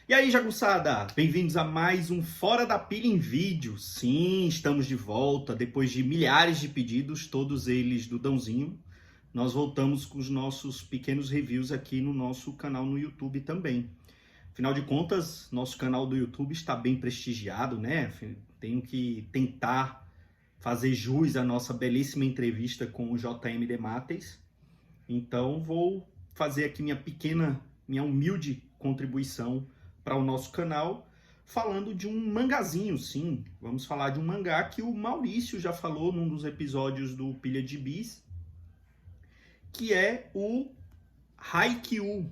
E aí, jagunçada? Bem-vindos a mais um Fora da Pilha em vídeo. Sim, estamos de volta depois de milhares de pedidos, todos eles do Dãozinho. Nós voltamos com os nossos pequenos reviews aqui no nosso canal no YouTube também. Afinal de contas, nosso canal do YouTube está bem prestigiado, né? Tenho que tentar fazer jus à nossa belíssima entrevista com o JM Demates. Então, vou fazer aqui minha humilde contribuição para o nosso canal, falando de um mangazinho, sim. Vamos falar de um mangá que o Maurício já falou num dos episódios do Pilha de Bis, que é o Haikyuu,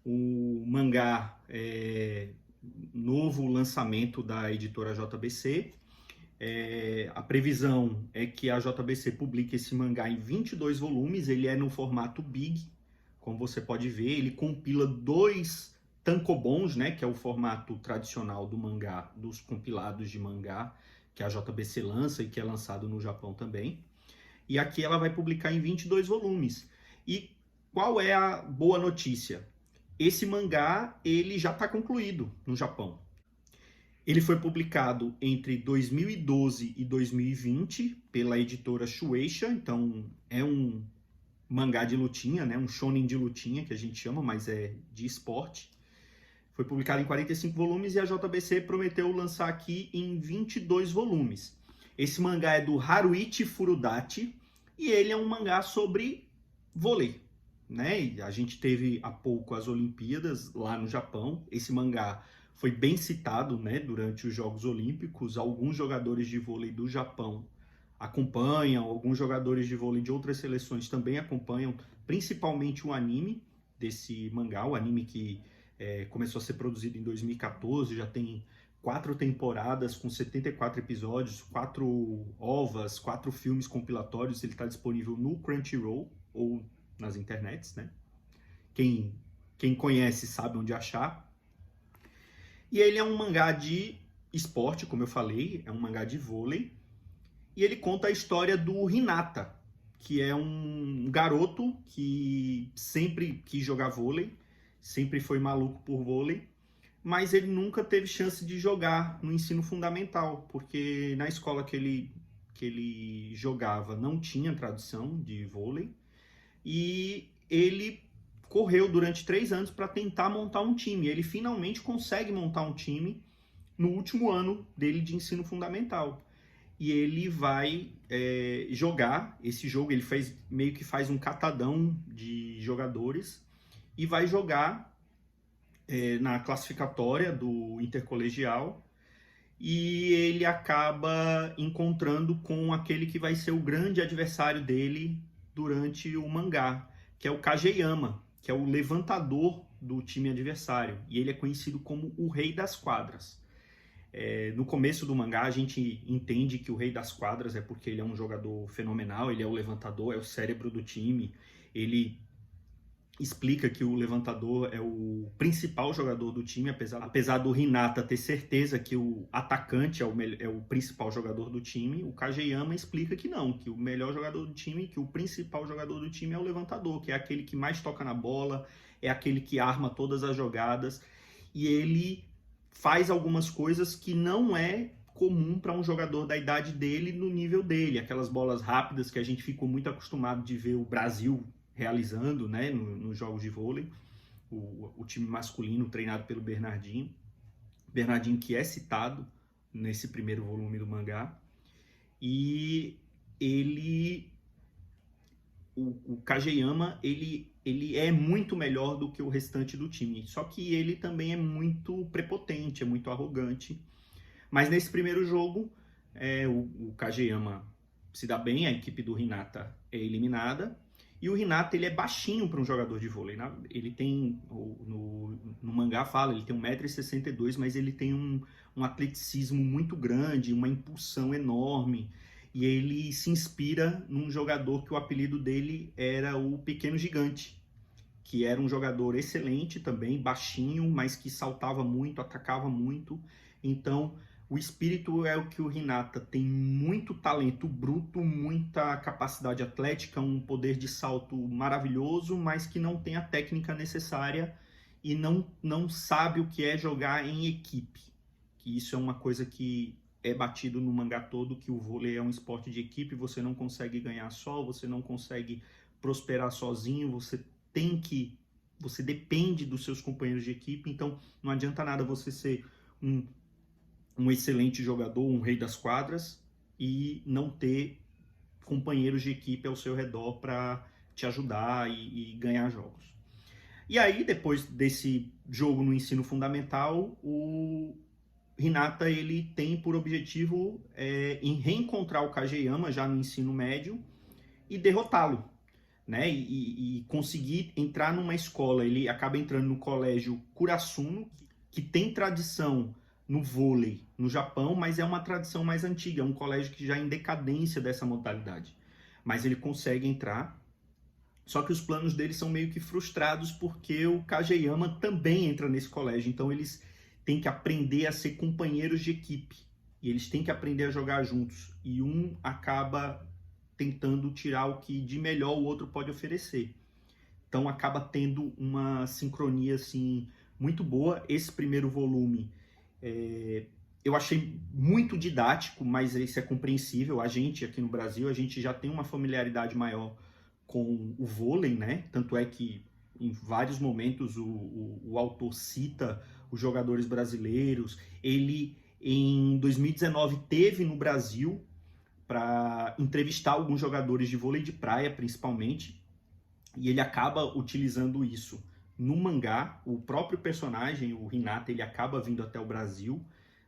o mangá novo lançamento da editora JBC. A previsão é que a JBC publique esse mangá em 22 volumes, ele é no formato Big, como você pode ver, ele compila 2 tankobons, né, que é o formato tradicional do mangá, dos compilados de mangá que a JBC lança e que é lançado no Japão também. E aqui ela vai publicar em 22 volumes. E qual é a boa notícia? Esse mangá ele já está concluído no Japão. Ele foi publicado entre 2012 e 2020 pela editora Shueisha, então é um mangá de lutinha, né? Um shonen de lutinha que a gente chama, mas é de esporte. Foi publicado em 45 volumes e a JBC prometeu lançar aqui em 22 volumes. Esse mangá é do Haruichi Furudachi e ele é um mangá sobre vôlei, né? E a gente teve há pouco as Olimpíadas lá no Japão. Esse mangá foi bem citado, né, durante os Jogos Olímpicos. Alguns jogadores de vôlei do Japão acompanham, alguns jogadores de vôlei de outras seleções também acompanham, principalmente o anime desse mangá, o anime que começou a ser produzido em 2014, já tem 4 temporadas com 74 episódios, 4 ovas, 4 filmes compilatórios. Ele está disponível no Crunchyroll ou nas internets, né? Quem conhece sabe onde achar. E ele é um mangá de esporte, como eu falei, é um mangá de vôlei. E ele conta a história do Hinata, que é um garoto que sempre quis jogar vôlei, sempre foi maluco por vôlei, mas ele nunca teve chance de jogar no ensino fundamental, porque na escola que ele jogava não tinha tradição de vôlei, e ele correu durante 3 anos para tentar montar um time. Ele finalmente consegue montar um time no último ano dele de ensino fundamental. E ele vai jogar esse jogo, ele meio que faz um catadão de jogadores e vai jogar na classificatória do intercolegial, e ele acaba encontrando com aquele que vai ser o grande adversário dele durante o mangá, que é o Kageyama, que é o levantador do time adversário, e ele é conhecido como o Rei das Quadras. No começo do mangá a gente entende que o Rei das Quadras é porque ele é um jogador fenomenal, ele é o levantador, é o cérebro do time, ele explica que o levantador é o principal jogador do time, apesar do Hinata ter certeza que o atacante é o principal jogador do time. O Kageyama explica que não, que o melhor jogador do time, que o principal jogador do time é o levantador, que é aquele que mais toca na bola, é aquele que arma todas as jogadas, e ele faz algumas coisas que não é comum para um jogador da idade dele, no nível dele, aquelas bolas rápidas que a gente ficou muito acostumado de ver o Brasil realizando, né, nos jogos de vôlei, o time masculino treinado pelo Bernardinho que é citado nesse primeiro volume do mangá. E o Kageyama, ele é muito melhor do que o restante do time, só que ele também é muito prepotente, é muito arrogante. Mas nesse primeiro jogo, o Kageyama se dá bem, a equipe do Hinata é eliminada, e o Hinata, ele é baixinho para um jogador de vôlei. Ele tem, no mangá fala, ele tem 1,62 m, mas ele tem um atleticismo muito grande, uma impulsão enorme. E ele se inspira num jogador que o apelido dele era o Pequeno Gigante, que era um jogador excelente também, baixinho, mas que saltava muito, atacava muito. Então, o espírito é o que o Hinata tem: muito talento bruto, muita capacidade atlética, um poder de salto maravilhoso, mas que não tem a técnica necessária e não sabe o que é jogar em equipe. Que isso é uma coisa que é batido no mangá todo, que o vôlei é um esporte de equipe, você não consegue ganhar só, você não consegue prosperar sozinho, você depende dos seus companheiros de equipe, então não adianta nada você ser um excelente jogador, um rei das quadras, e não ter companheiros de equipe ao seu redor para te ajudar e ganhar jogos. E aí, depois desse jogo no ensino fundamental, o Hinata ele tem por objetivo em reencontrar o Kageyama já no ensino médio e derrotá-lo, né? E conseguir entrar numa escola. Ele acaba entrando no colégio Kurasuno, que tem tradição no vôlei no Japão, mas é uma tradição mais antiga, é um colégio que já é em decadência dessa modalidade. Mas ele consegue entrar, só que os planos dele são meio que frustrados porque o Kageyama também entra nesse colégio, então eles têm que aprender a ser companheiros de equipe, e eles têm que aprender a jogar juntos, e um acaba tentando tirar o que de melhor o outro pode oferecer. Então acaba tendo uma sincronia assim muito boa. Esse primeiro volume eu achei muito didático, mas isso é compreensível. A gente aqui no Brasil, a gente já tem uma familiaridade maior com o vôlei, né? Tanto é que em vários momentos o autor cita os jogadores brasileiros. Ele, em 2019, teve no Brasil para entrevistar alguns jogadores de vôlei de praia, principalmente, e ele acaba utilizando isso no mangá. O próprio personagem, o Hinata, ele acaba vindo até o Brasil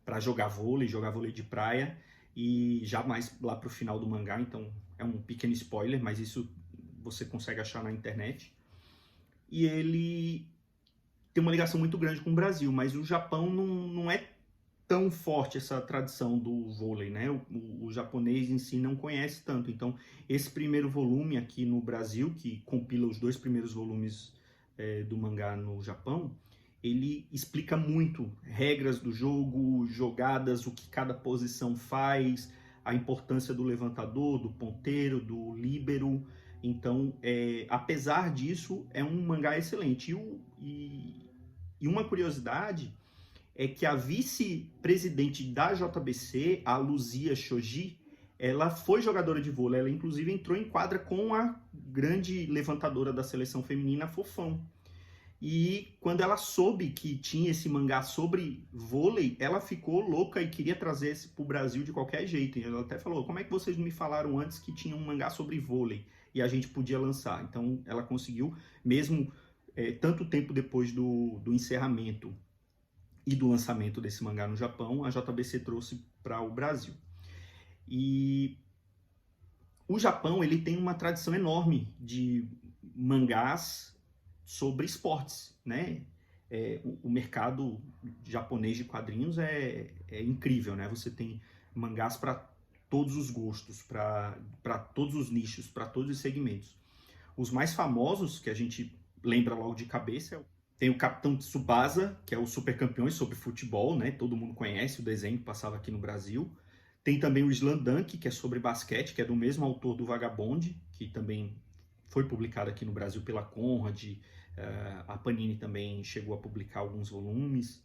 para jogar vôlei de praia, e já mais lá para o final do mangá, então é um pequeno spoiler, mas isso você consegue achar na internet. E ele tem uma ligação muito grande com o Brasil, mas o Japão não é tão forte essa tradição do vôlei, né? O japonês em si não conhece tanto. Então, esse primeiro volume aqui no Brasil, que compila os 2 primeiros volumes do mangá no Japão, ele explica muito regras do jogo, jogadas, o que cada posição faz, a importância do levantador, do ponteiro, do líbero. Então, apesar disso, é um mangá excelente. E uma curiosidade é que a vice-presidente da JBC, a Luzia Shoji, ela foi jogadora de vôlei. Ela, inclusive, entrou em quadra com a grande levantadora da seleção feminina, Fofão. E quando ela soube que tinha esse mangá sobre vôlei, ela ficou louca e queria trazer esse para o Brasil de qualquer jeito. E ela até falou, como é que vocês não me falaram antes que tinha um mangá sobre vôlei e a gente podia lançar? Então ela conseguiu, mesmo tanto tempo depois do encerramento e do lançamento desse mangá no Japão, a JBC trouxe para o Brasil. E o Japão, ele tem uma tradição enorme de mangás sobre esportes, né? O mercado japonês de quadrinhos é incrível, né? Você tem mangás para todos os gostos, para todos os nichos, para todos os segmentos. Os mais famosos, que a gente lembra logo de cabeça, tem o Capitão Tsubasa, que é o Super Campeões sobre futebol, né? Todo mundo conhece o desenho que passava aqui no Brasil. Tem também o Slamdunk, que é sobre basquete, que é do mesmo autor do Vagabond, que também foi publicado aqui no Brasil pela Conrad. A Panini também chegou a publicar alguns volumes.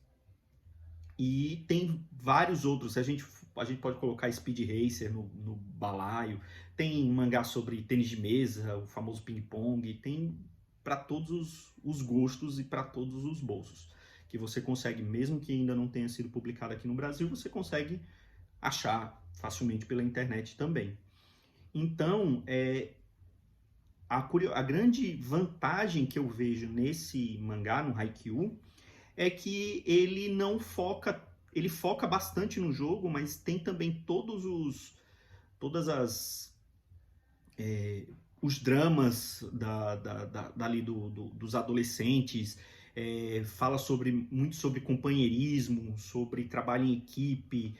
E tem vários outros. A gente pode colocar Speed Racer no balaio. Tem mangá sobre tênis de mesa, o famoso ping-pong. Tem para todos os gostos e para todos os bolsos. Que você consegue, mesmo que ainda não tenha sido publicado aqui no Brasil, você consegue achar facilmente pela internet também. Então, a grande vantagem que eu vejo nesse mangá, no Haikyuu, é que ele não foca, ele foca bastante no jogo, mas tem também todos os dramas dali dos adolescentes. Fala muito sobre companheirismo, sobre trabalho em equipe.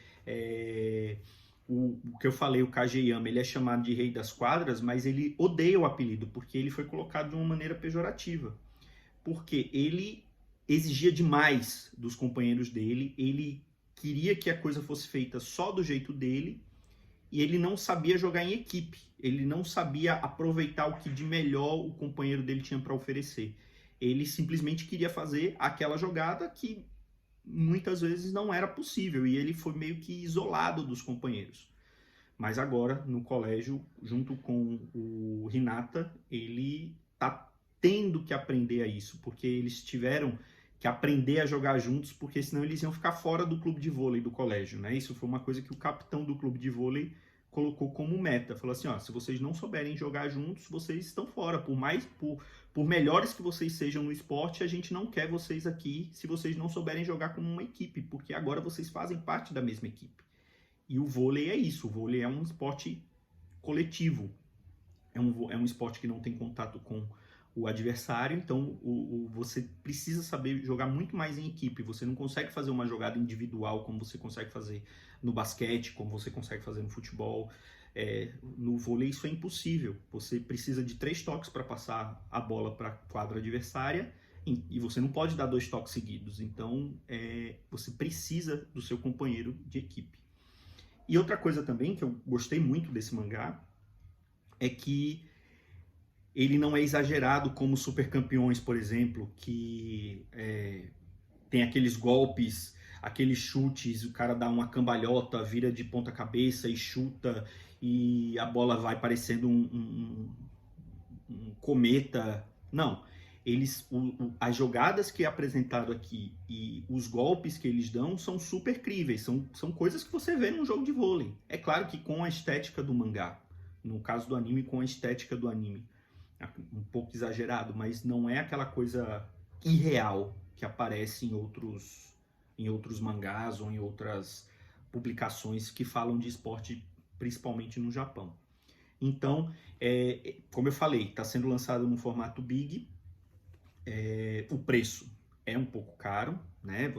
O que eu falei, o Kageyama, ele é chamado de Rei das Quadras, mas ele odeia o apelido, porque ele foi colocado de uma maneira pejorativa. Porque ele exigia demais dos companheiros dele, ele queria que a coisa fosse feita só do jeito dele, e ele não sabia jogar em equipe, ele não sabia aproveitar o que de melhor o companheiro dele tinha para oferecer. ele simplesmente queria fazer aquela jogada que muitas vezes não era possível, e ele foi meio que isolado dos companheiros. Mas agora, no colégio, junto com o Hinata, ele está tendo que aprender a isso, porque eles tiveram que aprender a jogar juntos, porque senão eles iam ficar fora do clube de vôlei do colégio, né? Isso foi uma coisa que o capitão do clube de vôlei colocou como meta. Falou assim, ó, se vocês não souberem jogar juntos, vocês estão fora. Por melhores que vocês sejam no esporte, a gente não quer vocês aqui se vocês não souberem jogar como uma equipe, porque agora vocês fazem parte da mesma equipe. E o vôlei é isso, o vôlei é um esporte coletivo, é um esporte que não tem contato com o adversário, então você precisa saber jogar muito mais em equipe, você não consegue fazer uma jogada individual como você consegue fazer no basquete, como você consegue fazer no futebol. No vôlei isso é impossível, você precisa de 3 toques para passar a bola para a quadra adversária, e você não pode dar 2 toques seguidos, então você precisa do seu companheiro de equipe. E outra coisa também que eu gostei muito desse mangá é que ele não é exagerado como Super Campeões, por exemplo, que tem aqueles golpes, aqueles chutes, o cara dá uma cambalhota, vira de ponta cabeça e chuta, e a bola vai parecendo um cometa. Não, as jogadas que é apresentado aqui e os golpes que eles dão são super críveis, são coisas que você vê num jogo de vôlei. É claro que com a estética do mangá, no caso do anime, com a estética do anime. Um pouco exagerado, mas não é aquela coisa irreal que aparece em outros mangás ou em outras publicações que falam de esporte, principalmente no Japão. Então, como eu falei, está sendo lançado no formato Big. O preço é um pouco caro, né?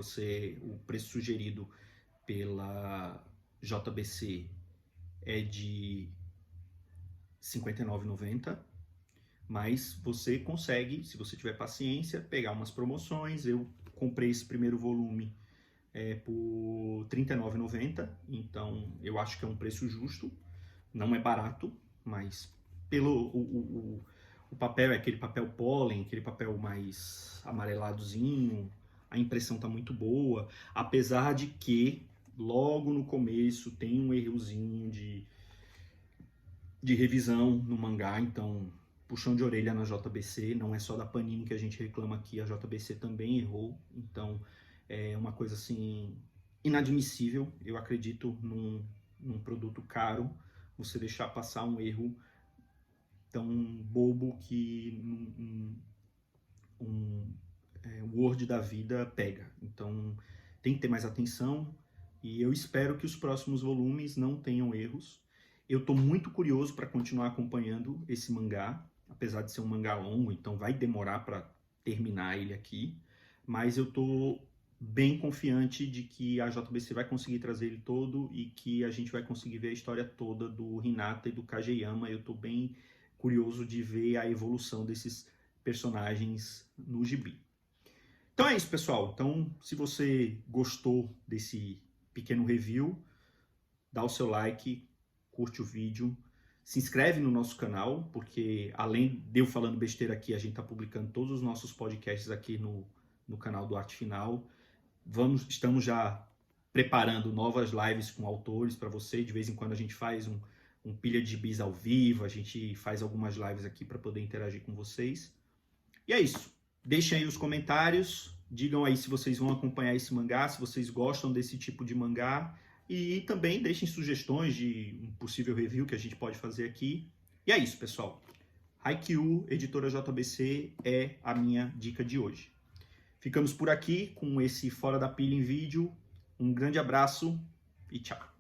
O preço sugerido pela JBC é de R$ 59,90. Mas você consegue, se você tiver paciência, pegar umas promoções. Eu comprei esse primeiro volume por R$ 39,90, então eu acho que é um preço justo. Não é barato, mas pelo o papel é aquele papel pólen, aquele papel mais amareladozinho, a impressão tá muito boa, apesar de que logo no começo tem um errozinho de revisão no mangá, então puxão de orelha na JBC, não é só da Panini que a gente reclama aqui, a JBC também errou, então é uma coisa assim inadmissível. Eu acredito num produto caro, você deixar passar um erro tão bobo que um Word da vida pega. Então tem que ter mais atenção, e eu espero que os próximos volumes não tenham erros. Eu estou muito curioso para continuar acompanhando esse mangá, apesar de ser um mangá longo, então vai demorar para terminar ele aqui, mas eu estou bem confiante de que a JBC vai conseguir trazer ele todo e que a gente vai conseguir ver a história toda do Hinata e do Kageyama. Eu estou bem curioso de ver a evolução desses personagens no gibi. Então é isso, pessoal. Então, se você gostou desse pequeno review, dá o seu like, curte o vídeo, se inscreve no nosso canal, porque além de eu falando besteira aqui, a gente está publicando todos os nossos podcasts aqui no canal do Arte Final. Estamos já preparando novas lives com autores para você. De vez em quando a gente faz um pilha de bis ao vivo, a gente faz algumas lives aqui para poder interagir com vocês. E é isso. Deixem aí os comentários, digam aí se vocês vão acompanhar esse mangá, se vocês gostam desse tipo de mangá, e também deixem sugestões de um possível review que a gente pode fazer aqui. E é isso, pessoal. Haikyuu, editora JBC, é a minha dica de hoje. Ficamos por aqui com esse Fora da Pilha em vídeo. Um grande abraço e tchau.